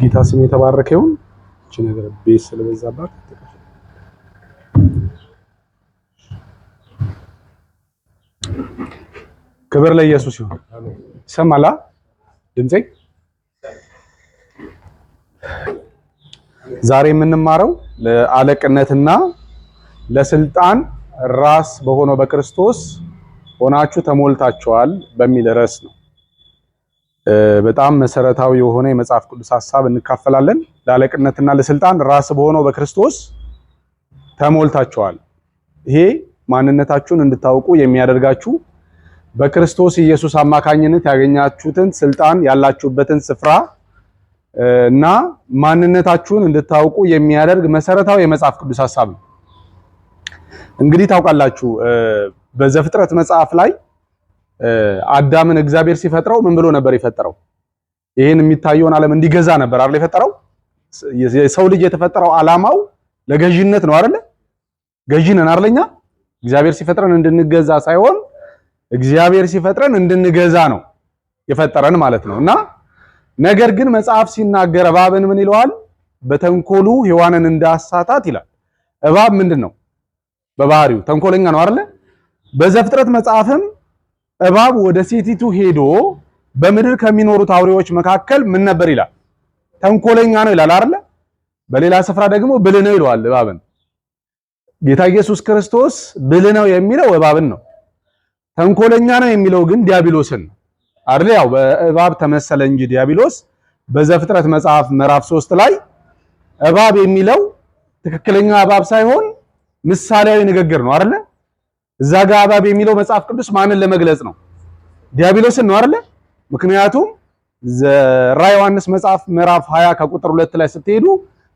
ጌታ ስም የተባረከ ይሁን። እቺ ነገር ቤት ስለበዛባት ክብር ለኢየሱስ ይሁን። ይሰማላ ድምጼ? ዛሬ የምንማረው ለአለቅነትና ለስልጣን ራስ በሆነው በክርስቶስ ሆናችሁ ተሞልታችኋል በሚል ርዕስ ነው። በጣም መሰረታዊ የሆነ የመጽሐፍ ቅዱስ ሐሳብ እንካፈላለን። ለአለቅነትና ለስልጣን ራስ በሆነው በክርስቶስ ተሞልታችኋል። ይሄ ማንነታችሁን እንድታውቁ የሚያደርጋችሁ በክርስቶስ ኢየሱስ አማካኝነት ያገኛችሁትን ስልጣን ያላችሁበትን ስፍራ እና ማንነታችሁን እንድታውቁ የሚያደርግ መሰረታዊ የመጽሐፍ ቅዱስ ሐሳብ ነው። እንግዲህ ታውቃላችሁ በዘፍጥረት መጽሐፍ ላይ አዳምን እግዚአብሔር ሲፈጥረው ምን ብሎ ነበር የፈጠረው? ይሄን የሚታየውን ዓለም እንዲገዛ ነበር አይደል የፈጠረው? የሰው ልጅ የተፈጠረው ዓላማው ለገዢነት ነው አይደል? ገዢ ነን አይደለኛ? እግዚአብሔር ሲፈጥረን እንድንገዛ ሳይሆን እግዚአብሔር ሲፈጥረን እንድንገዛ ነው የፈጠረን ማለት ነው። እና ነገር ግን መጽሐፍ ሲናገር እባብን ምን ይለዋል? በተንኮሉ ሔዋንን እንዳሳታት ይላል። እባብ ምንድነው? በባህሪው ተንኮለኛ ነው አይደል? በዘፍጥረት መጽሐፍም እባብ ወደ ሴቲቱ ሄዶ በምድር ከሚኖሩት አውሬዎች መካከል ምን ነበር ይላል? ተንኮለኛ ነው ይላል አይደል? በሌላ ስፍራ ደግሞ ብልህ ነው ይለዋል እባብን። ጌታ ኢየሱስ ክርስቶስ ብልህ ነው የሚለው እባብን ነው። ተንኮለኛ ነው የሚለው ግን ዲያብሎስን አይደል? ያው በእባብ ተመሰለ እንጂ ዲያብሎስ በዘፍጥረት መጽሐፍ ምዕራፍ 3 ላይ እባብ የሚለው ትክክለኛ እባብ ሳይሆን ምሳሌያዊ ንግግር ነው አይደል? እዛ ጋር እባብ የሚለው መጽሐፍ ቅዱስ ማንን ለመግለጽ ነው? ዲያብሎስን ነው አይደል? ምክንያቱም ራዕየ ዮሐንስ መጽሐፍ ምዕራፍ 20 ከቁጥር 2 ላይ ስትሄዱ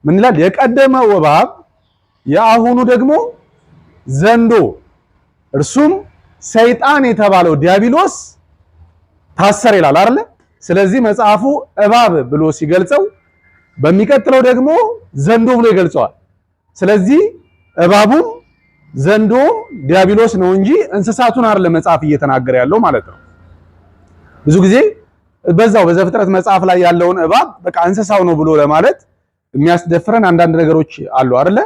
ምን ይላል? የቀደመው እባብ የአሁኑ ደግሞ ዘንዶ እርሱም ሰይጣን የተባለው ዲያብሎስ ታሰረ ይላል አይደል? ስለዚህ መጽሐፉ እባብ ብሎ ሲገልጸው በሚቀጥለው ደግሞ ዘንዶ ብሎ ይገልጸዋል። ስለዚህ እባቡም ዘንዶም ዲያብሎስ ነው እንጂ እንስሳቱን አይደለም መጽሐፍ እየተናገረ ያለው ማለት ነው። ብዙ ጊዜ በዛው በዘፍጥረት መጽሐፍ ላይ ያለውን እባብ በቃ እንስሳው ነው ብሎ ለማለት የሚያስደፍረን አንዳንድ ነገሮች አሉ አይደለ?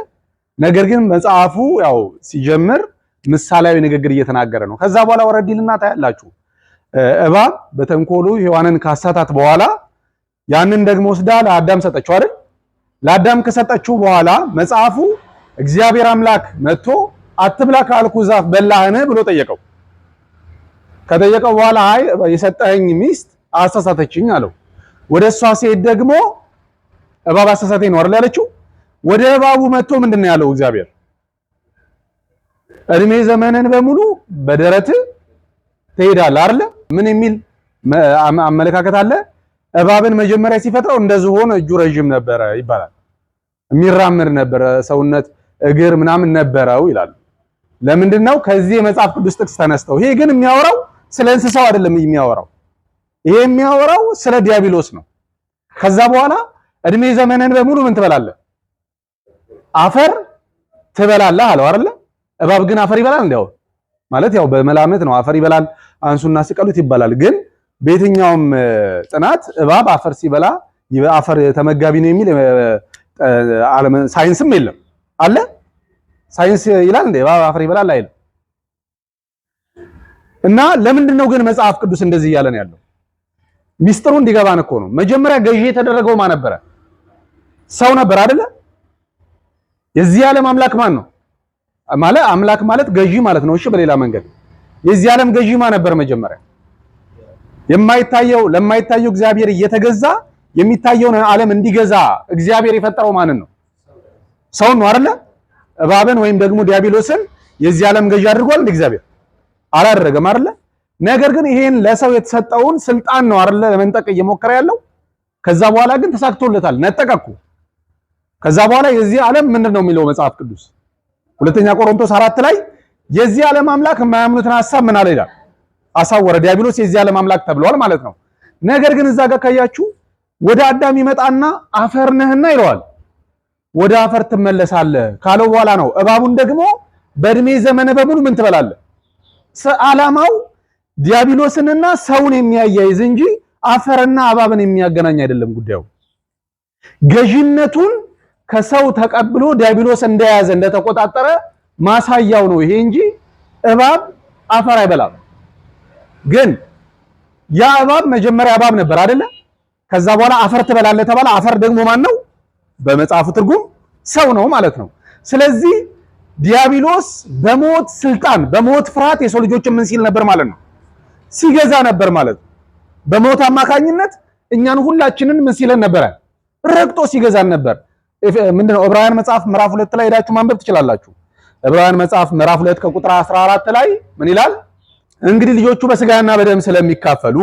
ነገር ግን መጽሐፉ ያው ሲጀምር ምሳሌያዊ ንግግር እየተናገረ ነው። ከዛ በኋላ ወረዲልና ታያላችሁ እባብ በተንኮሉ ሔዋንን ካሳታት በኋላ ያንን ደግሞ ወስዳ ለአዳም ሰጠችው አይደል? ለአዳም ከሰጠችው በኋላ መጽሐፉ እግዚአብሔር አምላክ መጥቶ አትብላ ካልኩ ዛፍ በላህን ብሎ ጠየቀው። ከጠየቀው በኋላ አይ የሰጠኸኝ ሚስት አሳሳተችኝ አለው። ወደሷ ሲሄድ ደግሞ እባብ አሳሳተኝ ነው አይደል ያለችው? ወደ እባቡ መጥቶ ምንድነው ያለው እግዚአብሔር? እድሜ ዘመንን በሙሉ በደረት ትሄዳለህ አይደል? ምን የሚል አመለካከት አለ? እባብን መጀመሪያ ሲፈጥረው እንደዝሆን እጁ ረጅም ነበረ ይባላል። የሚራመድ ነበረ፣ ሰውነት እግር ምናምን ነበረው ይላል። ለምንድነው? ከዚህ የመጽሐፍ ቅዱስ ጥቅስ ተነስተው። ይሄ ግን የሚያወራው ስለ እንስሳው አይደለም የሚያወራው። ይሄ የሚያወራው ስለ ዲያብሎስ ነው። ከዛ በኋላ እድሜ ዘመንን በሙሉ ምን ትበላለህ? አፈር ትበላለህ አለው አይደል? እባብ ግን አፈር ይበላል እንዴው? ማለት ያው በመላመት ነው አፈር ይበላል አንሱና ስቀሉት ይባላል። ግን በየትኛውም ጥናት እባብ አፈር ሲበላ አፈር ተመጋቢ ነው የሚል ሳይንስም የለም አለ። ሳይንስ ይላል እንዴ እባብ አፈር ይበላል አይልም። እና ለምንድን ነው ግን መጽሐፍ ቅዱስ እንደዚህ እያለ ነው ያለው? ሚስጥሩ እንዲገባን እኮ ነው። መጀመሪያ ገዢ የተደረገው ማን ነበረ? ሰው ነበር አይደለ? የዚህ ዓለም አምላክ ማን ነው? ማለት አምላክ ማለት ገዢ ማለት ነው። እሺ በሌላ መንገድ የዚህ ዓለም ገዢ ማን ነበር መጀመሪያ? የማይታየው ለማይታየው እግዚአብሔር እየተገዛ የሚታየውን ዓለም እንዲገዛ እግዚአብሔር የፈጠረው ማንን ነው? ሰውን ነው አይደለ? እባብን ወይም ደግሞ ዲያብሎስን የዚህ ዓለም ገዢ አድርጓል እንደ እግዚአብሔር አላደረገም አይደለ? ነገር ግን ይሄን ለሰው የተሰጠውን ስልጣን ነው አይደለ ለመንጠቅ እየሞከረ ያለው። ከዛ በኋላ ግን ተሳክቶለታል። ነጠቀኩ። ከዛ በኋላ የዚህ ዓለም ምንድነው የሚለው መጽሐፍ ቅዱስ? ሁለተኛ ቆሮንቶስ 4 ላይ የዚህ ዓለም አምላክ የማያምኑትን ሐሳብ ምን አለ ይላል? አሳወረ። ዲያብሎስ የዚህ ዓለም አምላክ ተብሏል ማለት ነው። ነገር ግን እዛ ጋር ካያችሁ ወደ አዳም ይመጣና አፈር ነህና ይለዋል። ወደ አፈር ትመለሳለህ ካለው በኋላ ነው እባቡን ደግሞ በእድሜ ዘመን በሙሉ ምን ትበላለህ? ዓላማው ዲያብሎስንና ሰውን የሚያያይዝ እንጂ አፈርና እባብን የሚያገናኝ አይደለም ጉዳዩ። ገዢነቱን ከሰው ተቀብሎ ዲያብሎስ እንደያዘ እንደተቆጣጠረ ማሳያው ነው ይሄ እንጂ እባብ አፈር አይበላም። ግን ያ እባብ መጀመሪያ እባብ ነበር አይደለ? ከዛ በኋላ አፈር ትበላለህ ተባለ። አፈር ደግሞ ማን ነው? በመጽሐፉ ትርጉም ሰው ነው ማለት ነው። ስለዚህ ዲያብሎስ በሞት ስልጣን በሞት ፍርሃት የሰው ልጆችን ምን ሲል ነበር ማለት ነው? ሲገዛ ነበር ማለት ነው። በሞት አማካኝነት እኛን ሁላችንን ምን ሲለን ነበር? ረግጦ ሲገዛን ነበር። ምንድነው? ዕብራውያን መጽሐፍ ምዕራፍ 2 ላይ ሄዳችሁ ማንበብ ትችላላችሁ። ዕብራውያን መጽሐፍ ምዕራፍ 2 ከቁጥር 14 ላይ ምን ይላል? እንግዲህ ልጆቹ በስጋና በደም ስለሚካፈሉ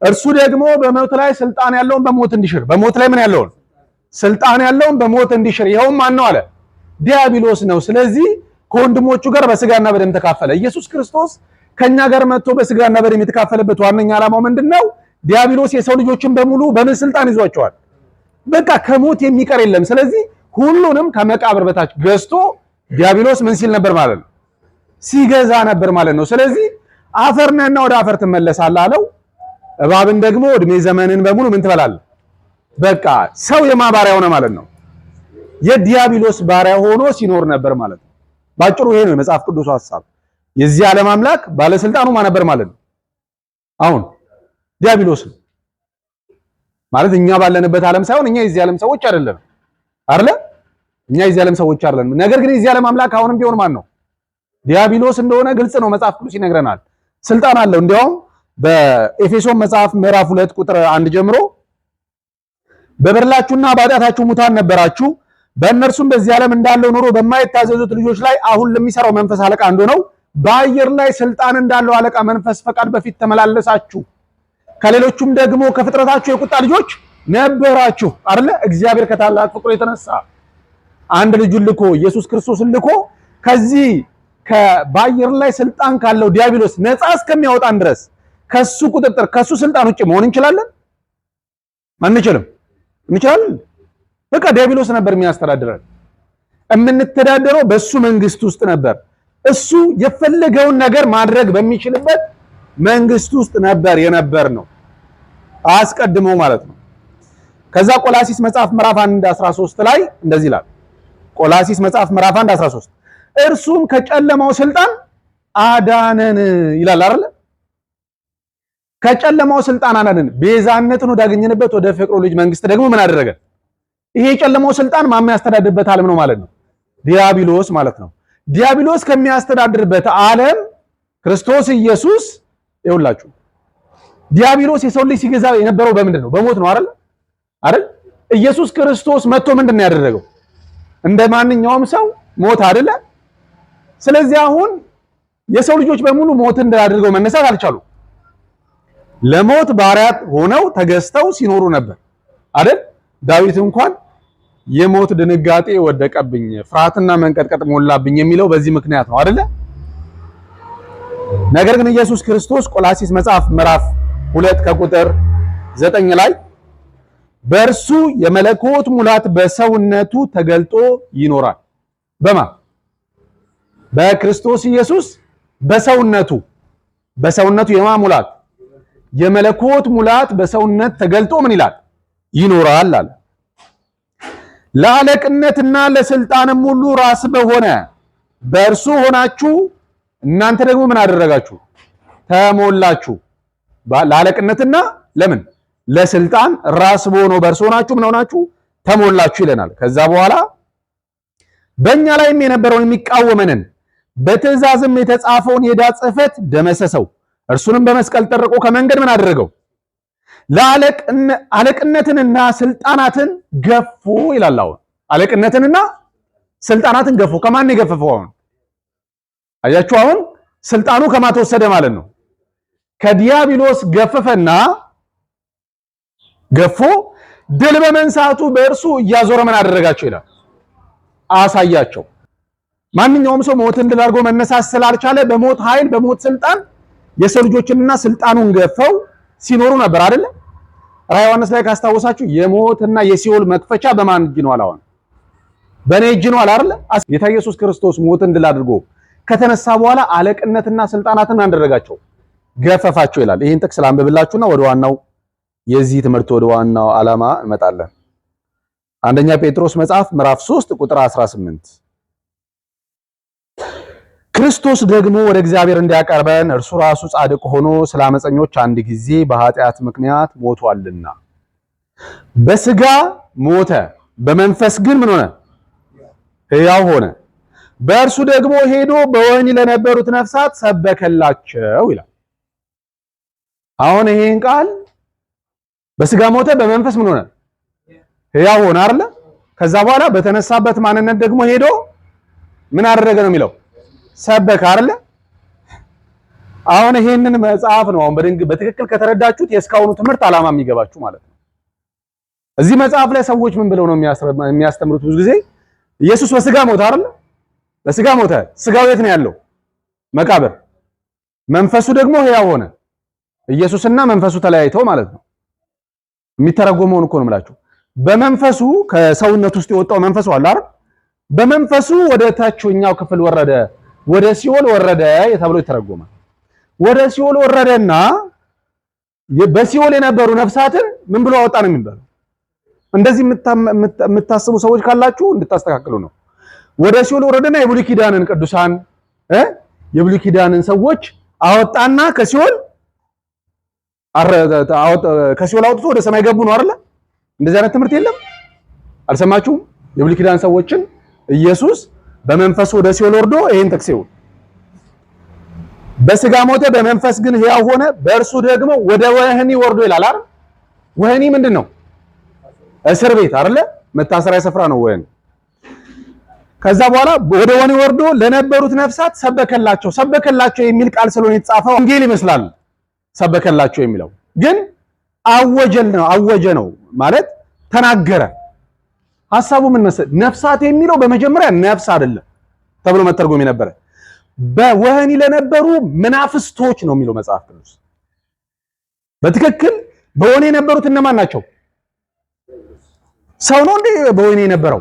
እርሱ ደግሞ በሞት ላይ ስልጣን ያለውን በሞት እንዲሽር፣ በሞት ላይ ምን ያለውን ስልጣን ያለውን በሞት እንዲሽር፣ ይኸውም ማን ነው አለ? ዲያብሎስ ነው። ስለዚህ ከወንድሞቹ ጋር በስጋና በደም ተካፈለ። ኢየሱስ ክርስቶስ ከኛ ጋር መጥቶ በስጋና በደም የተካፈለበት ዋነኛ ዓላማው ምንድነው? ዲያብሎስ የሰው ልጆችን በሙሉ በምን ስልጣን ይዟቸዋል? በቃ ከሞት የሚቀር የለም። ስለዚህ ሁሉንም ከመቃብር በታች ገዝቶ ዲያብሎስ ምን ሲል ነበር ማለት ነው? ሲገዛ ነበር ማለት ነው። ስለዚህ አፈር ነህና ወደ አፈር ትመለሳለህ አለው። እባብን ደግሞ እድሜ ዘመንን በሙሉ ምን ትበላለህ? በቃ ሰው የማባሪያ ሆነ ማለት ነው። የዲያብሎስ ባሪያ ሆኖ ሲኖር ነበር ማለት ነው። ባጭሩ ይሄ ነው የመጽሐፍ ቅዱስ ሐሳብ። የዚህ ዓለም አምላክ ባለስልጣኑ ማን ነበር ማለት ነው? አሁን ዲያብሎስ ነው ማለት እኛ ባለንበት ዓለም ሳይሆን እኛ የዚህ ዓለም ሰዎች አይደለም አይደለ? እኛ የዚህ ዓለም ሰዎች አይደለም። ነገር ግን የዚህ ዓለም አምላክ አሁንም ቢሆን ማን ነው? ዲያብሎስ እንደሆነ ግልጽ ነው። መጽሐፍ ቅዱስ ይነግረናል። ስልጣን አለው። እንዲያውም በኤፌሶን መጽሐፍ ምዕራፍ 2 ቁጥር 1 ጀምሮ በበደላችሁና በኃጢአታችሁ ሙታን ነበራችሁ፣ በእነርሱም በዚህ ዓለም እንዳለው ኑሮ በማይታዘዙት ልጆች ላይ አሁን ለሚሰራው መንፈስ አለቃ እንደሆነው በአየር ላይ ስልጣን እንዳለው አለቃ መንፈስ ፈቃድ በፊት ተመላለሳችሁ፣ ከሌሎቹም ደግሞ ከፍጥረታችሁ የቁጣ ልጆች ነበራችሁ አይደለ? እግዚአብሔር ከታላቅ ፍቅሩ የተነሳ አንድ ልጁን ልኮ ኢየሱስ ክርስቶስን ልኮ ከዚህ በአየር ላይ ስልጣን ካለው ዲያብሎስ ነፃ እስከሚያወጣን ድረስ ከሱ ቁጥጥር ከሱ ስልጣን ውጪ መሆን እንችላለን? አንችልም። እንችላለን? በቃ ዲያብሎስ ነበር የሚያስተዳድረን። የምንተዳደረው በሱ መንግስት ውስጥ ነበር። እሱ የፈለገውን ነገር ማድረግ በሚችልበት መንግስት ውስጥ ነበር የነበር ነው አስቀድሞ ማለት ነው። ከዛ ቆላሲስ መጽሐፍ ምዕራፍ 1:13 ላይ እንደዚህ ይላል። ቆላሲስ መጽሐፍ ምዕራፍ 1:13 እርሱም ከጨለማው ስልጣን አዳነን ይላል አይደል? ከጨለማው ስልጣን አዳነን፣ ቤዛነትን ወዳገኘንበት ወደ ፍቅሩ ልጅ መንግስት ደግሞ ምን አደረገ? ይሄ የጨለማው ስልጣን ማን የሚያስተዳድርበት ዓለም ነው ማለት ነው? ዲያብሎስ ማለት ነው። ዲያብሎስ ከሚያስተዳድርበት ዓለም ክርስቶስ ኢየሱስ ይኸውላችሁ፣ ዲያብሎስ የሰው ልጅ ሲገዛ የነበረው በምንድን ነው? በሞት ነው አይደል? ኢየሱስ ክርስቶስ መጥቶ ምንድን ነው ያደረገው? እንደ ማንኛውም ሰው ሞት አይደለ? ስለዚህ አሁን የሰው ልጆች በሙሉ ሞትን አድርገው መነሳት አልቻሉ። ለሞት ባሪያት ሆነው ተገዝተው ሲኖሩ ነበር አይደል? ዳዊት እንኳን የሞት ድንጋጤ ወደቀብኝ፣ ፍርሃትና መንቀጥቀጥ ሞላብኝ የሚለው በዚህ ምክንያት ነው አይደለ? ነገር ግን ኢየሱስ ክርስቶስ ቆላሲስ መጽሐፍ ምዕራፍ 2 ከቁጥር 9 ላይ በእርሱ የመለኮት ሙላት በሰውነቱ ተገልጦ ይኖራል። በማ በክርስቶስ ኢየሱስ በሰውነቱ የማ ሙላት የመለኮት ሙላት በሰውነት ተገልጦ ምን ይላል? ይኖራል አለ። ለአለቅነትና ለስልጣንም ሁሉ ራስ በሆነ በእርሱ ሆናችሁ እናንተ ደግሞ ምን አደረጋችሁ? ተሞላችሁ። ለአለቅነትና ለምን ለስልጣን ራስ በሆነው በእርሱ ሆናችሁ ምን ሆናችሁ? ተሞላችሁ ይለናል። ከዛ በኋላ በእኛ ላይም የነበረውን የሚቃወመንን በትእዛዝም የተጻፈውን የዕዳ ጽሕፈት ደመሰሰው፣ እርሱንም በመስቀል ጠርቆ ከመንገድ ምን አደረገው? አለቅነትንና ስልጣናትን ገፉ ይላል። አሁን አለቅነትንና ስልጣናትን ገፉ። ከማን የገፈፈው? አሁን አያችሁ፣ አሁን ስልጣኑ ከማን ተወሰደ ማለት ነው? ከዲያብሎስ ገፈፈና ገፎ ድል በመንሳቱ በእርሱ እያዞረ ምን አደረጋቸው ይላል? አሳያቸው። ማንኛውም ሰው ሞትን ድል አድርጎ መነሳት ስላልቻለ በሞት ኃይል በሞት ስልጣን የሰው ልጆችንና ስልጣኑን ገፈው ሲኖሩ ነበር አይደለ? ራዕየ ዮሐንስ ላይ ካስታወሳችሁ የሞትና የሲኦል መክፈቻ በማን እጅ ነው አላውን? በእኔ እጅ ነው አይደለ? ጌታ ኢየሱስ ክርስቶስ ሞትን ድል አድርጎ ከተነሳ በኋላ አለቅነትና ስልጣናትን አንደረጋቸው ገፈፋቸው ይላል። ይሄን ጥቅስ ላንብብላችሁና ወደ ዋናው የዚህ ትምህርት ወደ ዋናው ዓላማ እንመጣለን። አንደኛ ጴጥሮስ መጽሐፍ ምዕራፍ 3 ቁጥር 18 ክርስቶስ ደግሞ ወደ እግዚአብሔር እንዲያቀርበን እርሱ ራሱ ጻድቅ ሆኖ ስለ አመፀኞች አንድ ጊዜ በኃጢአት ምክንያት ሞቷልና በስጋ ሞተ፣ በመንፈስ ግን ምን ሆነ? ሕያው ሆነ። በእርሱ ደግሞ ሄዶ በወህኒ ለነበሩት ነፍሳት ሰበከላቸው ይላል። አሁን ይሄን ቃል በስጋ ሞተ፣ በመንፈስ ምን ሆነ? ሕያው ሆነ አይደለ? ከዛ በኋላ በተነሳበት ማንነት ደግሞ ሄዶ ምን አደረገ ነው የሚለው? ሰበከ አይደለ? አሁን ይሄንን መጽሐፍ ነው አሁን በትክክል ከተረዳችሁት የእስካሁኑ ትምህርት ዓላማ የሚገባችሁ ማለት ነው። እዚህ መጽሐፍ ላይ ሰዎች ምን ብለው ነው የሚያስተምሩት? ብዙ ጊዜ ኢየሱስ በስጋ ሞተ አይደለ? በስጋ ሞተ። ስጋው የት ነው ያለው? መቃብር። መንፈሱ ደግሞ ሕያው ሆነ። ኢየሱስና መንፈሱ ተለያይተው ማለት ነው። የሚተረጎመውን እኮ ነው የምላችሁ። በመንፈሱ ከሰውነት ውስጥ የወጣው መንፈሱ አለ አይደል? በመንፈሱ ወደ ታችኛው ክፍል ወረደ፣ ወደ ሲኦል ወረደ ተብሎ ይተረጎማል። ወደ ሲኦል ወረደና በሲኦል የነበሩ ነፍሳትን ምን ብሎ አወጣ ነው የሚባለው። እንደዚህ የምታስቡ ሰዎች ካላችሁ እንድታስተካክሉ ነው። ወደ ሲኦል ወረደና የብሉይ ኪዳንን ቅዱሳን የብሉይ ኪዳንን ሰዎች አወጣና ከሲኦል አውጥቶ ወደ ሰማይ ገቡ ነው አይደል? እንደዚህ አይነት ትምህርት የለም። አልሰማችሁም? የብሉይ ኪዳን ሰዎችን ኢየሱስ በመንፈሱ ወደ ሲኦል ወርዶ ይሄን ተክሲው በስጋ ሞተ፣ በመንፈስ ግን ሕያው ሆነ፣ በእርሱ ደግሞ ወደ ወህኒ ወርዶ ይላል አይደል? ወህኒ ምንድነው? እስር ቤት አይደለ? መታሰሪያ ስፍራ ነው ወህኒ። ከዛ በኋላ ወደ ወህኒ ወርዶ ለነበሩት ነፍሳት ሰበከላቸው። ሰበከላቸው የሚል ቃል ስለሆነ የተጻፈው ወንጌል ይመስላል። ሰበከላቸው የሚለው ግን አወጀ ነው ማለት ተናገረ። ሐሳቡ ምን መሰል? ነፍሳት የሚለው በመጀመሪያ ነፍስ አይደለም ተብሎ መተርጎም የነበረ በወህኒ ለነበሩ መናፍስቶች ነው የሚለው መጽሐፍ ቅዱስ። በትክክል በወህኒ የነበሩት እነማን ናቸው? ሰው ነው እንዴ በወህኒ የነበረው?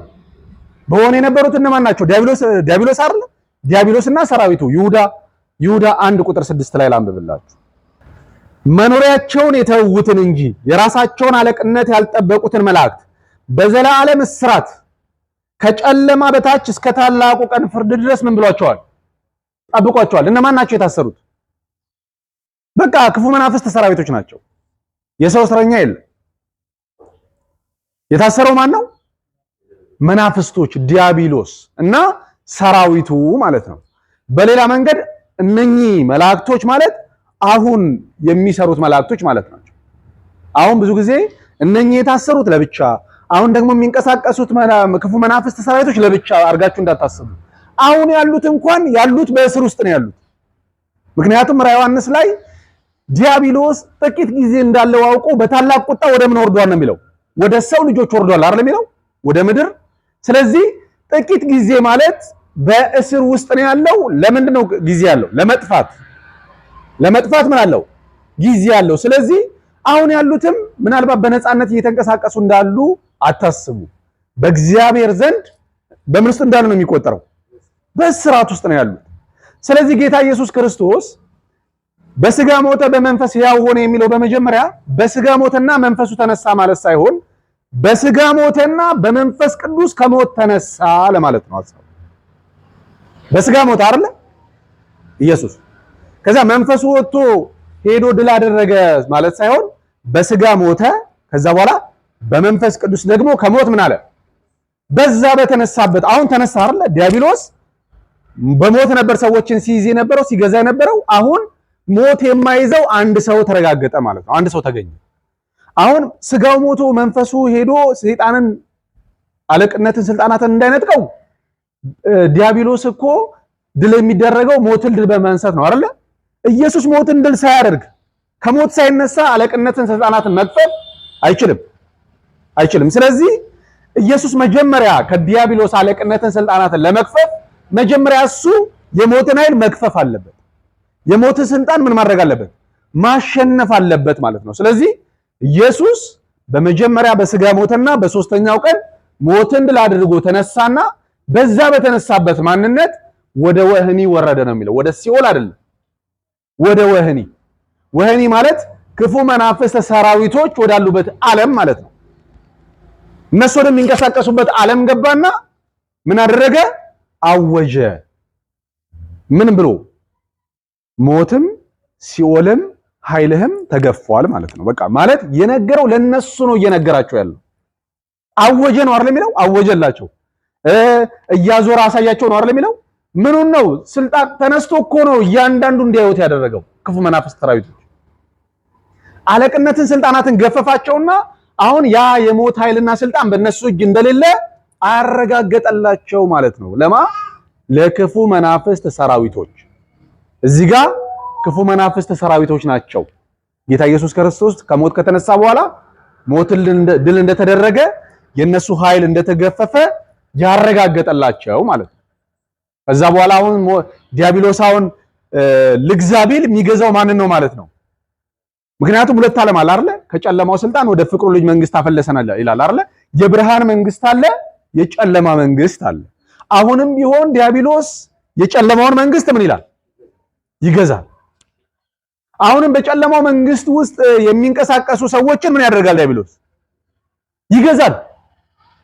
በወህኒ የነበሩት እነማን ናቸው? ዲያብሎስ አይደል? ዲያብሎስና ሰራዊቱ ይሁዳ 1 ቁጥር 6 ላይ ላንብብላችሁ። መኖሪያቸውን የተዉትን እንጂ የራሳቸውን አለቅነት ያልጠበቁትን መላእክት በዘላለም እስራት ከጨለማ በታች እስከ ታላቁ ቀን ፍርድ ድረስ ምን ብሏቸዋል? ጠብቋቸዋል። እነማን ናቸው የታሰሩት? በቃ ክፉ መናፍስት ሰራዊቶች ናቸው። የሰው እስረኛ የለም። የታሰረው ማን ነው? መናፍስቶች፣ ዲያብሎስ እና ሰራዊቱ ማለት ነው። በሌላ መንገድ እነኚህ መላእክቶች ማለት አሁን የሚሰሩት መላእክቶች ማለት ናቸው። አሁን ብዙ ጊዜ እነኚህ የታሰሩት ለብቻ፣ አሁን ደግሞ የሚንቀሳቀሱት ክፉ መናፍስት ሰራዊቶች ለብቻ አድርጋችሁ እንዳታስቡ። አሁን ያሉት እንኳን ያሉት በእስር ውስጥ ነው ያሉት። ምክንያቱም ራዕየ ዮሐንስ ላይ ዲያብሎስ ጥቂት ጊዜ እንዳለው አውቆ በታላቅ ቁጣ ወደ ምን ወርዷል ነው የሚለው? ወደ ሰው ልጆች ወርዷል አይደል የሚለው? ወደ ምድር። ስለዚህ ጥቂት ጊዜ ማለት በእስር ውስጥ ነው ያለው። ለምንድን ነው ጊዜ ያለው? ለመጥፋት ምን አለው? ጊዜ አለው። ስለዚህ አሁን ያሉትም ምናልባት በነፃነት እየተንቀሳቀሱ እንዳሉ አታስቡ። በእግዚአብሔር ዘንድ በምን ውስጥ እንዳሉ ነው የሚቆጠረው? በእስራት ውስጥ ነው ያሉት። ስለዚህ ጌታ ኢየሱስ ክርስቶስ በስጋ ሞተ፣ በመንፈስ ሕያው ሆነ የሚለው በመጀመሪያ በስጋ ሞተና መንፈሱ ተነሳ ማለት ሳይሆን በስጋ ሞተና በመንፈስ ቅዱስ ከሞት ተነሳ ለማለት ነው ሐሳቡ። በስጋ ሞተ አይደል ኢየሱስ፣ ከዛ መንፈሱ ወጥቶ ሄዶ ድል አደረገ ማለት ሳይሆን በስጋ ሞተ፣ ከዛ በኋላ በመንፈስ ቅዱስ ደግሞ ከሞት ምን አለ? በዛ በተነሳበት። አሁን ተነሳ አይደል? ዲያብሎስ በሞት ነበር ሰዎችን ሲይዝ የነበረው ሲገዛ የነበረው። አሁን ሞት የማይዘው አንድ ሰው ተረጋገጠ ማለት ነው። አንድ ሰው ተገኘ። አሁን ስጋው ሞቶ መንፈሱ ሄዶ ሰይጣንን አለቅነትን ስልጣናትን እንዳይነጥቀው ዲያብሎስ እኮ ድል የሚደረገው ሞትን ድል በመንሳት ነው አይደል? ኢየሱስ ሞትን ድል ሳያደርግ ከሞት ሳይነሳ አለቅነትን ስልጣናትን መቅፈፍ አይችልም። ስለዚህ ኢየሱስ መጀመሪያ ከዲያብሎስ አለቅነትን ስልጣናትን ለመክፈፍ መጀመሪያ እሱ የሞትን ኃይል መክፈፍ አለበት። የሞትን ስልጣን ምን ማድረግ አለበት? ማሸነፍ አለበት ማለት ነው። ስለዚህ ኢየሱስ በመጀመሪያ በስጋ ሞተና በሶስተኛው ቀን ሞትን ድል አድርጎ ተነሳና በዛ በተነሳበት ማንነት ወደ ወህኒ ወረደ ነው የሚለው። ወደ ሲኦል አይደለም፣ ወደ ወህኒ። ወህኒ ማለት ክፉ መናፍስት ሰራዊቶች ወዳሉበት ዓለም ማለት ነው። እነሱ ወደሚንቀሳቀሱበት ዓለም ገባና ምን አደረገ? አወጀ። ምን ብሎ? ሞትም ሲኦልም ኃይልህም ተገፏል ማለት ነው። በቃ ማለት የነገረው ለነሱ ነው እየነገራቸው ያለው። አወጀ ነው አይደል የሚለው? አወጀላቸው። እያዞረ አሳያቸው ነው አይደል የሚለው? ምኑን ነው? ስልጣን ተነስቶ እኮ ነው እያንዳንዱ እንዲያዩት ያደረገው። ክፉ መናፍስት ሰራዊቶች አለቅነትን ስልጣናትን ገፈፋቸውና አሁን ያ የሞት ኃይልና ስልጣን በእነሱ እጅ እንደሌለ አረጋገጠላቸው ማለት ነው። ለማ ለክፉ መናፍስት ሰራዊቶች። እዚህ ጋር ክፉ መናፍስት ሰራዊቶች ናቸው። ጌታ ኢየሱስ ክርስቶስ ከሞት ከተነሳ በኋላ ሞትን ድል እንደተደረገ የነሱ ኃይል እንደተገፈፈ ያረጋገጠላቸው ማለት ነው። ከዛ በኋላ አሁን ዲያብሎሳውን ልግዛቢል የሚገዛው ማንን ነው ማለት ነው? ምክንያቱም ሁለት ዓለም አለ አይደል? ከጨለማው ስልጣን ወደ ፍቅሩ ልጅ መንግስት አፈለሰናል ይላል አይደል? የብርሃን መንግስት አለ፣ የጨለማ መንግስት አለ። አሁንም ቢሆን ዲያብሎስ የጨለማውን መንግስት ምን ይላል? ይገዛል። አሁንም በጨለማው መንግስት ውስጥ የሚንቀሳቀሱ ሰዎችን ምን ያደርጋል? ዲያብሎስ ይገዛል፣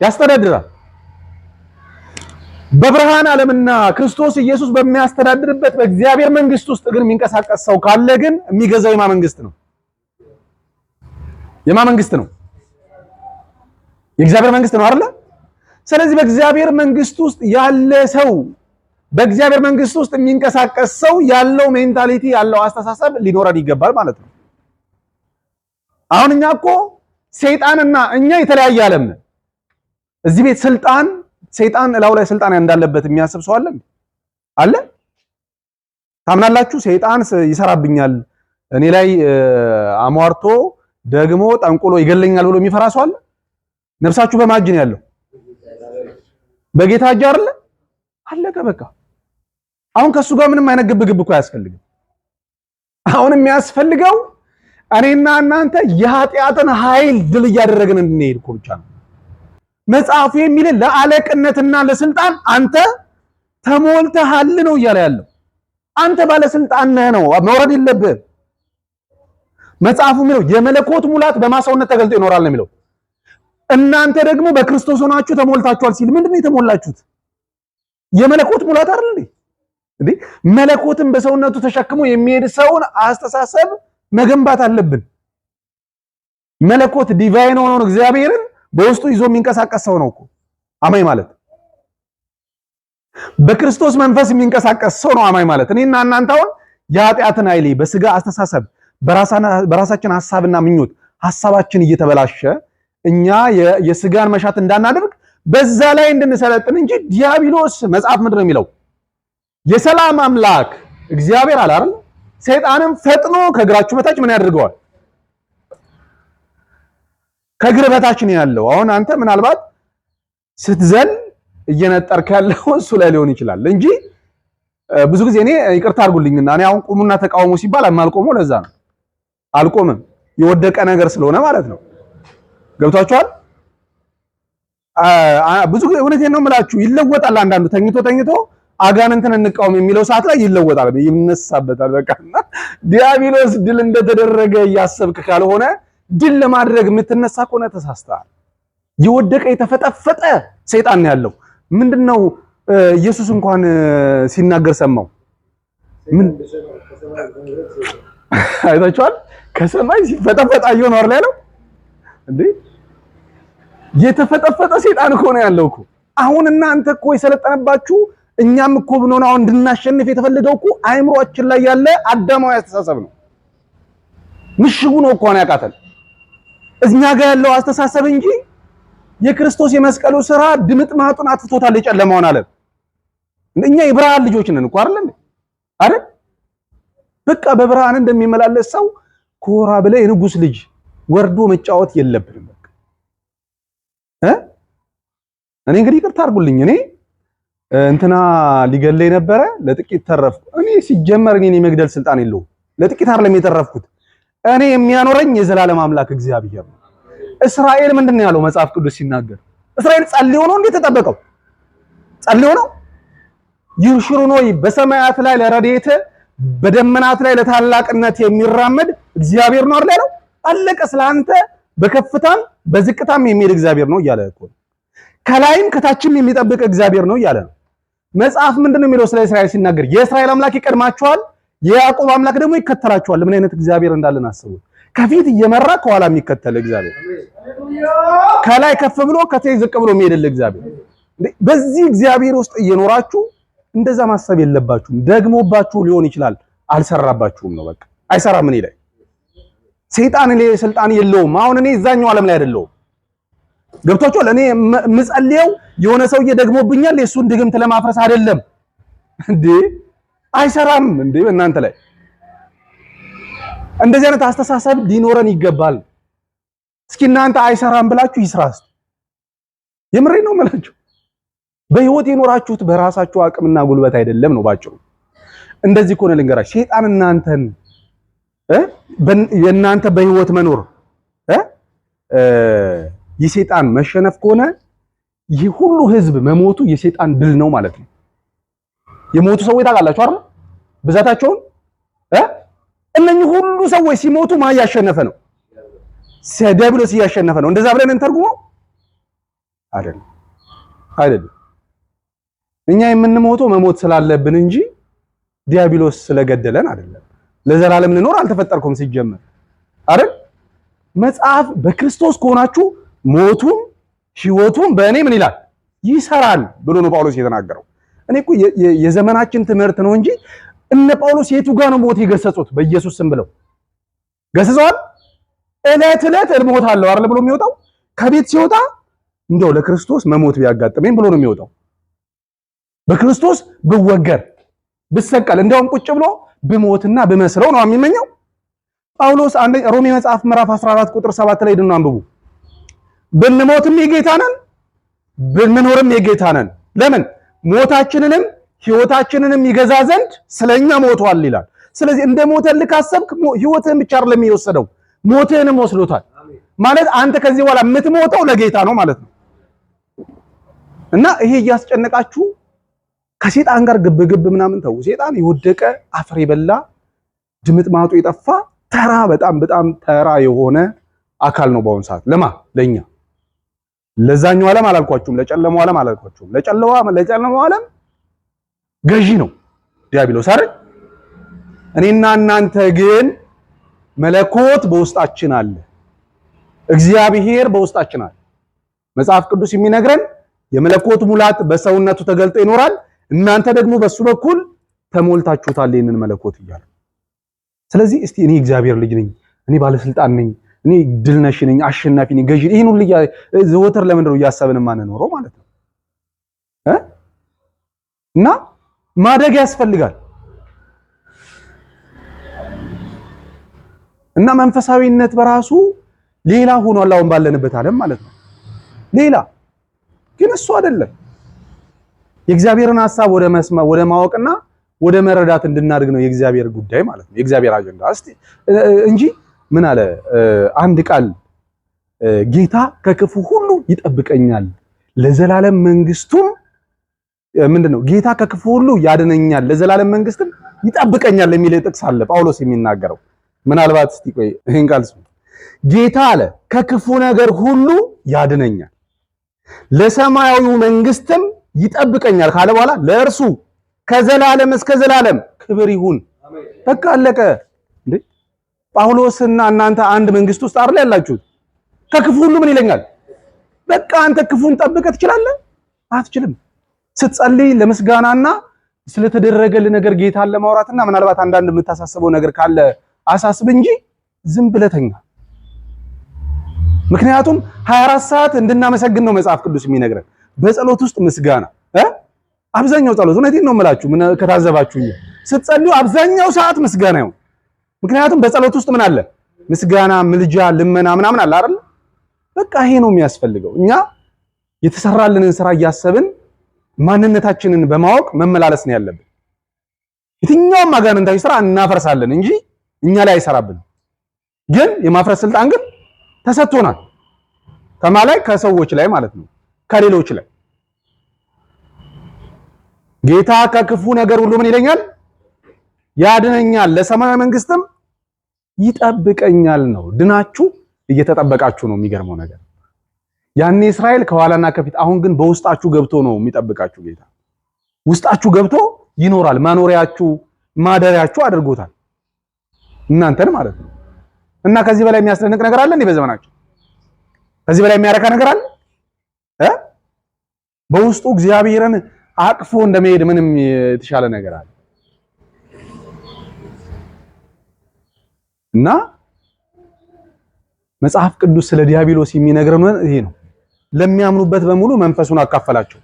ያስተዳድራል። በብርሃን ዓለምና ክርስቶስ ኢየሱስ በሚያስተዳድርበት በእግዚአብሔር መንግስት ውስጥ ግን የሚንቀሳቀስ ሰው ካለ ግን የሚገዛው የማ መንግስት ነው? የማ መንግስት ነው? የእግዚአብሔር መንግስት ነው አይደል? ስለዚህ በእግዚአብሔር መንግስት ውስጥ ያለ ሰው፣ በእግዚአብሔር መንግስት ውስጥ የሚንቀሳቀስ ሰው ያለው ሜንታሊቲ ያለው አስተሳሰብ ሊኖረን ይገባል ማለት ነው። አሁን እኛ እኮ ሰይጣንና እኛ የተለያየ ዓለም ነን። እዚህ ቤት ሰይጣን እላው ላይ ስልጣን እንዳለበት የሚያስብ ሰው አለ አለ? ታምናላችሁ? ሰይጣን ይሰራብኛል እኔ ላይ አሟርቶ ደግሞ ጠንቁሎ ይገለኛል ብሎ የሚፈራ ሰው አለ? ነፍሳችሁ በማን እጅ ነው ያለው? በጌታ እጅ አይደል? አለቀ በቃ። አሁን ከሱ ጋር ምንም አይነት ግብግብ እኮ አያስፈልግም። አሁን የሚያስፈልገው እኔና እናንተ የኃጢአትን ኃይል ድል እያደረግን እንድንሄድ እኮ ብቻ ነው። መጽሐፉ የሚልን ለአለቅነትና ለስልጣን አንተ ተሞልተሃል ነው እያለ ያለው። አንተ ባለስልጣን ነህ ነው፣ መውረድ የለብህም። መጽሐፉ የሚለው የመለኮት ሙላት በማሰውነት ተገልጦ ይኖራል ነው የሚለው። እናንተ ደግሞ በክርስቶስ ሆናችሁ ተሞልታችኋል ሲል ምንድነው የተሞላችሁት? የመለኮት ሙላት አይደል እንዴ? መለኮትን በሰውነቱ ተሸክሞ የሚሄድ ሰውን አስተሳሰብ መገንባት አለብን። መለኮት ዲቫይን ሆኖ እግዚአብሔርን በውስጡ ይዞ የሚንቀሳቀስ ሰው ነው እኮ አማኝ ማለት። በክርስቶስ መንፈስ የሚንቀሳቀስ ሰው ነው አማኝ ማለት። እኔና እናንተ አሁን የኃጢአትን ኃይል በስጋ አስተሳሰብ በራሳችን ሐሳብና ምኞት ሐሳባችን እየተበላሸ እኛ የስጋን መሻት እንዳናደርግ በዛ ላይ እንድንሰለጥን እንጂ ዲያብሎስ መጽሐፍ ምንድን ነው የሚለው? የሰላም አምላክ እግዚአብሔር አለ አይደል? ሰይጣንም ፈጥኖ ከእግራችሁ በታች ምን ያደርገዋል? ከእግር በታች ነው ያለው። አሁን አንተ ምናልባት ስትዘል እየነጠርክ ያለው እሱ ላይ ሊሆን ይችላል እንጂ ብዙ ጊዜ እኔ ይቅርታ አድርጉልኝና እኔ አሁን ቁሙና ተቃውሞ ሲባል የማልቆመው ለዛ ነው። አልቆምም፣ የወደቀ ነገር ስለሆነ ማለት ነው። ገብቷችኋል? ብዙ ጊዜ እውነቴን ነው የምላችሁ፣ ይለወጣል። አንዳንዱ ተኝቶ አጋንንትን እንቃወም የሚለው ሰዓት ላይ ይለወጣል፣ ይነሳበታል። በቃና ዲያብሎስ ድል እንደተደረገ እያሰብክ ካልሆነ ድል ለማድረግ የምትነሳ ከሆነ ተሳስተሃል። የወደቀ የተፈጠፈጠ ሰይጣን ያለው ምንድነው? ኢየሱስ እንኳን ሲናገር ሰማው። ምን አይታችኋል? ከሰማይ ሲፈጠፈጥ አየሁ ነው አይደል ያለው እንዴ? የተፈጠፈጠ ሰይጣን እኮ ነው ያለው እኮ። አሁን እናንተ እኮ የሰለጠነባችሁ እኛም እኮ ብንሆን አሁን እንድናሸንፍ የተፈለገው እኮ አእምሮአችን ላይ ያለ አዳማዊ አስተሳሰብ ነው። ምሽጉ ነው እኮ ነው ያቃተል እኛ ጋር ያለው አስተሳሰብ እንጂ የክርስቶስ የመስቀሉ ስራ ድምጥማጡን አጥፍቶታል የጨለማውን ዓለም። እኛ የብርሃን ልጆች ነን እኮ አይደል? በቃ በብርሃን እንደሚመላለስ ሰው ኮራ ብለ የንጉስ ልጅ ወርዶ መጫወት የለብንም። በቃ እኔ እንግዲህ ይቅርታ አድርጉልኝ። እኔ እንትና ሊገለኝ ነበረ፣ ለጥቂት ተረፍኩ። እኔ ሲጀመር እኔን የመግደል ስልጣን የለውም። ለጥቂት አይደለም የተረፍኩት። እኔ የሚያኖረኝ የዘላለም አምላክ እግዚአብሔር ነው። እስራኤል ምንድነው ያለው መጽሐፍ ቅዱስ ሲናገር? እስራኤል ጸልዮ ነው እንዴ ተጠበቀው? ጸልዮ ነው ይሽሩን ወይ በሰማያት ላይ ለረድኤት በደመናት ላይ ለታላቅነት የሚራመድ እግዚአብሔር ነው አይደል? አለቀ። ስለአንተ በከፍታም በዝቅታም የሚሄድ እግዚአብሔር ነው እያለ እኮ ከላይም ከታችም የሚጠብቅ እግዚአብሔር ነው እያለ ነው። መጽሐፍ ምንድነው የሚለው ስለ እስራኤል ሲናገር? የእስራኤል አምላክ ይቀድማቸዋል፣ የያዕቆብ አምላክ ደግሞ ይከተላቸዋል። ምን አይነት እግዚአብሔር እንዳለን አስቡ። ከፊት እየመራ ከኋላ የሚከተል እግዚአብሔር፣ ከላይ ከፍ ብሎ ከታይ ዝቅ ብሎ የሚሄድል እግዚአብሔር። በዚህ እግዚአብሔር ውስጥ እየኖራችሁ እንደዛ ማሰብ የለባችሁም። ደግሞባችሁ ሊሆን ይችላል፣ አልሰራባችሁም ነው በቃ። አይሰራም። እኔ ላይ ሰይጣን ላይ ስልጣን የለውም። አሁን እኔ እዛኛው ዓለም ላይ አይደለሁም። ገብቷችኋል? እኔ ምጸልየው የሆነ ሰውዬ ደግሞብኛል የሱን ድግምት ለማፍረስ አይደለም እንዴ። አይሰራም እንዴ በእናንተ ላይ እንደዚህ አይነት አስተሳሰብ ሊኖረን ይገባል። እስኪ እናንተ አይሰራም ብላችሁ ይስራስ። የምሬ ነው የምላችሁ። በህይወት የኖራችሁት በራሳችሁ አቅምና ጉልበት አይደለም ነው ባጭሩ። እንደዚህ ከሆነ ልንገራችሁ፣ ሸይጣን እናንተን የእናንተ በህይወት መኖር የሸይጣን መሸነፍ ከሆነ ይህ ሁሉ ህዝብ መሞቱ የሸይጣን ድል ነው ማለት ነው። የሞቱ ሰዎች ታውቃላችሁ አይደል? ብዛታቸውን እነኚህ ሁሉ ሰዎች ሲሞቱ ማን ያሸነፈ ነው? ዲያብሎስ ያሸነፈ ነው። እንደዛ ብለን እንተርጉመው አይደለም። እኛ የምንሞተው መሞት ስላለብን እንጂ ዲያብሎስ ስለገደለን አይደለም። ለዘላለም ልኖር አልተፈጠርኩም ሲጀመር አይደል? መጽሐፍ በክርስቶስ ከሆናችሁ ሞቱም ህይወቱም በእኔ ምን ይላል ይሰራል ብሎ ነው ጳውሎስ የተናገረው። እኔ እኮ የዘመናችን ትምህርት ነው እንጂ እነ ጳውሎስ የቱ ጋር ነው ሞት የገሰጹት? በኢየሱስ ስም ብለው ገሰጸዋል። እለት እሞታለሁ አይደል ብሎ የሚወጣው ከቤት ሲወጣ እንደው ለክርስቶስ መሞት ቢያጋጥመኝ ብሎ ነው የሚወጣው። በክርስቶስ ብወገር ብሰቀል እንደውም ቁጭ ብሎ ብሞትና ብመስለው ነው የሚመኘው ጳውሎስ። ሮሜ መጽሐፍ ምዕራፍ 14 ቁጥር 7 ላይ ድነው አንብቡ። ብንሞትም የጌታ ነን ብንኖርም የጌታ ነን። ለምን? ሞታችንንም ህይወታችንንም ይገዛ ዘንድ ስለኛ ሞቷል ይላል። ስለዚህ እንደ ሞተልህ ካሰብክ ህይወትህን ብቻ አይደለም የሚወሰደው ሞትህንም ወስዶታል ማለት አንተ ከዚህ በኋላ የምትሞተው ለጌታ ነው ማለት ነው። እና ይሄ እያስጨነቃችሁ ከሰይጣን ጋር ግብግብ ምናምን ተው። ሰይጣን የወደቀ አፈር የበላ ድምጥማጡ የጠፋ ተራ በጣም ተራ የሆነ አካል ነው በአሁኑ ሰዓት። ለኛ ለዛኛው ዓለም አላልኳችሁም፣ ለጨለማው ዓለም አላልኳችሁም። ለጨለማው ዓለም ገዢ ነው ዲያብሎስ አይደል? እኔና እናንተ ግን መለኮት በውስጣችን አለ፣ እግዚአብሔር በውስጣችን አለ። መጽሐፍ ቅዱስ የሚነግረን የመለኮት ሙላት በሰውነቱ ተገልጦ ይኖራል፣ እናንተ ደግሞ በሱ በኩል ተሞልታችሁታል ይህንን መለኮት እያለ። ስለዚህ እስቲ እኔ እግዚአብሔር ልጅ ነኝ፣ እኔ ባለስልጣን ነኝ፣ እኔ ድል ነሽ ነኝ፣ አሸናፊ ነኝ፣ ገዢ ይሄን ሁሉ ዘወትር ለምንድነው እያሰብን ማንኖረው ማለት ነው? እና ማደግ ያስፈልጋል። እና መንፈሳዊነት በራሱ ሌላ ሆኗል አሁን ባለንበት ዓለም ማለት ነው። ሌላ ግን እሱ አይደለም። የእግዚአብሔርን ሐሳብ ወደ ማወቅና ወደ መረዳት እንድናድግ ነው የእግዚአብሔር ጉዳይ ማለት ነው። የእግዚአብሔር አጀንዳ እስቲ እንጂ ምን አለ አንድ ቃል ጌታ ከክፉ ሁሉ ይጠብቀኛል ለዘላለም መንግስቱም ምንድነው? ጌታ ከክፉ ሁሉ ያድነኛል ለዘላለም መንግስትም ይጠብቀኛል የሚል ጥቅስ አለ ጳውሎስ የሚናገረው። ምናልባት እስቲ ቆይ ይሄን ቃል ስሙ። ጌታ አለ ከክፉ ነገር ሁሉ ያድነኛል ለሰማያዊው መንግስትም ይጠብቀኛል ካለ በኋላ ለእርሱ ከዘላለም እስከ ዘላለም ክብር ይሁን። በቃ አለቀ እንዴ! ጳውሎስና እናንተ አንድ መንግስት ውስጥ አይደል ያላችሁት? ከክፉ ሁሉ ምን ይለኛል? በቃ አንተ ክፉን ጠብቀህ ትችላለህ? አትችልም። ስትጸልይ ለምስጋናና ስለተደረገልህ ነገር ጌታን ለማውራትና ምናልባት አንዳንድ የምታሳስበው ነገር ካለ አሳስብ እንጂ ዝም ብለህ ተኛ። ምክንያቱም 24 ሰዓት እንድናመሰግን ነው መጽሐፍ ቅዱስ የሚነግረን። በጸሎት ውስጥ ምስጋና አብዛኛው ጸሎት እውነቴን ነው የምላችሁ። ምን ከታዘባችሁኝ ስትጸልዩ አብዛኛው ሰዓት ምስጋና ነው። ምክንያቱም በጸሎት ውስጥ ምን አለ? ምስጋና፣ ምልጃ፣ ልመና ምናምን አለ አይደል? በቃ ይሄ ነው የሚያስፈልገው። እኛ የተሰራልንን ስራ እያሰብን ማንነታችንን በማወቅ መመላለስ ነው ያለብን። የትኛውም አጋንንታዊ ስራ እናፈርሳለን እንጂ እኛ ላይ አይሰራብንም። ግን የማፍረስ ስልጣን ግን ተሰጥቶናል። ከማላይ ከሰዎች ላይ ማለት ነው፣ ከሌሎች ላይ ጌታ ከክፉ ነገር ሁሉ ምን ይለኛል? ያድነኛል፣ ለሰማያዊ መንግስትም ይጠብቀኛል ነው። ድናችሁ እየተጠበቃችሁ ነው። የሚገርመው ነገር ያኔ እስራኤል ከኋላና ከፊት፣ አሁን ግን በውስጣችሁ ገብቶ ነው የሚጠብቃችሁ ጌታ። ውስጣችሁ ገብቶ ይኖራል። መኖሪያችሁ ማደሪያችሁ አድርጎታል እናንተን ማለት ነው። እና ከዚህ በላይ የሚያስደንቅ ነገር አለ እንዴ በዘመናችን? ከዚህ በላይ የሚያረካ ነገር አለ? በውስጡ እግዚአብሔርን አቅፎ እንደመሄድ ምንም የተሻለ ነገር አለ? እና መጽሐፍ ቅዱስ ስለ ዲያብሎስ የሚነግረን ይሄ ነው። ለሚያምኑበት በሙሉ መንፈሱን አካፈላቸው።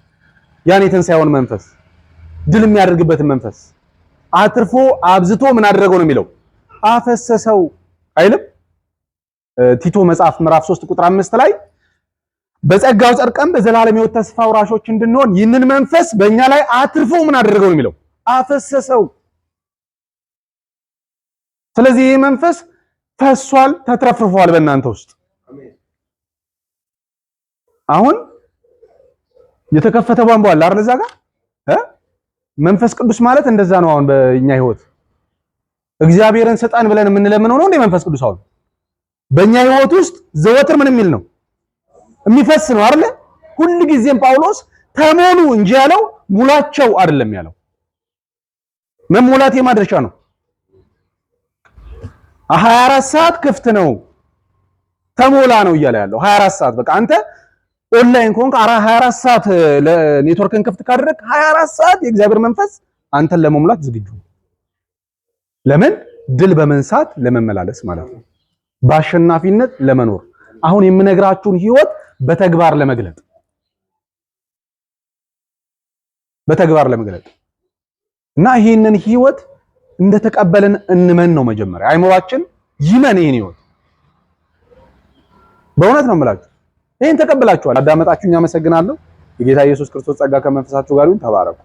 ያን የትንሣኤውን መንፈስ፣ ድል የሚያደርግበትን መንፈስ አትርፎ አብዝቶ ምን አደረገው ነው የሚለው? አፈሰሰው አይልም? ቲቶ መጽሐፍ ምዕራፍ 3 ቁጥር 5 ላይ በጸጋው ጸድቀን በዘላለም ሕይወት ተስፋ ወራሾች እንድንሆን ይህንን መንፈስ በእኛ ላይ አትርፎ ምን አደረገው ነው የሚለው? አፈሰሰው። ስለዚህ ይህ መንፈስ ፈሷል፣ ተትረፍርፏል በእናንተ ውስጥ። አሁን የተከፈተ ቧንቧ አለ አይደል? እዛ ጋር መንፈስ ቅዱስ ማለት እንደዛ ነው። አሁን በእኛ ህይወት እግዚአብሔርን ስጣን ብለን የምንለምነው ነው እንደ መንፈስ ቅዱስ አሁን በእኛ ህይወት ውስጥ ዘወትር ምን የሚል ነው? የሚፈስ ነው አይደል? ሁሉ ጊዜም ጳውሎስ ተሞሉ እንጂ ያለው ሙላቸው አይደለም ያለው። መሙላት የማድረሻ ነው። 24 ሰዓት ክፍት ነው ተሞላ ነው እያለ ያለው። 24 ሰዓት በቃ አንተ ኦንላይን ኮንክ 24 ሰዓት ለኔትወርክን ክፍት ካደረክ 24 ሰዓት የእግዚአብሔር መንፈስ አንተን ለመሙላት ዝግጁ። ለምን? ድል በመንሳት ለመመላለስ ማለት ነው። በአሸናፊነት ለመኖር አሁን የምነግራችሁን ህይወት በተግባር ለመግለጥ እና ይሄንን ህይወት እንደተቀበልን እንመን ነው መጀመሪያ። አይምሮአችን ይመን ይሄን ህይወት። በእውነት ነው የምላችሁ። ይሄን ተቀበላችኋል፣ አዳመጣችሁኝ፣ አመሰግናለሁ። የጌታ ኢየሱስ ክርስቶስ ጸጋ ከመንፈሳችሁ ጋር ይሁን። ተባረኩ።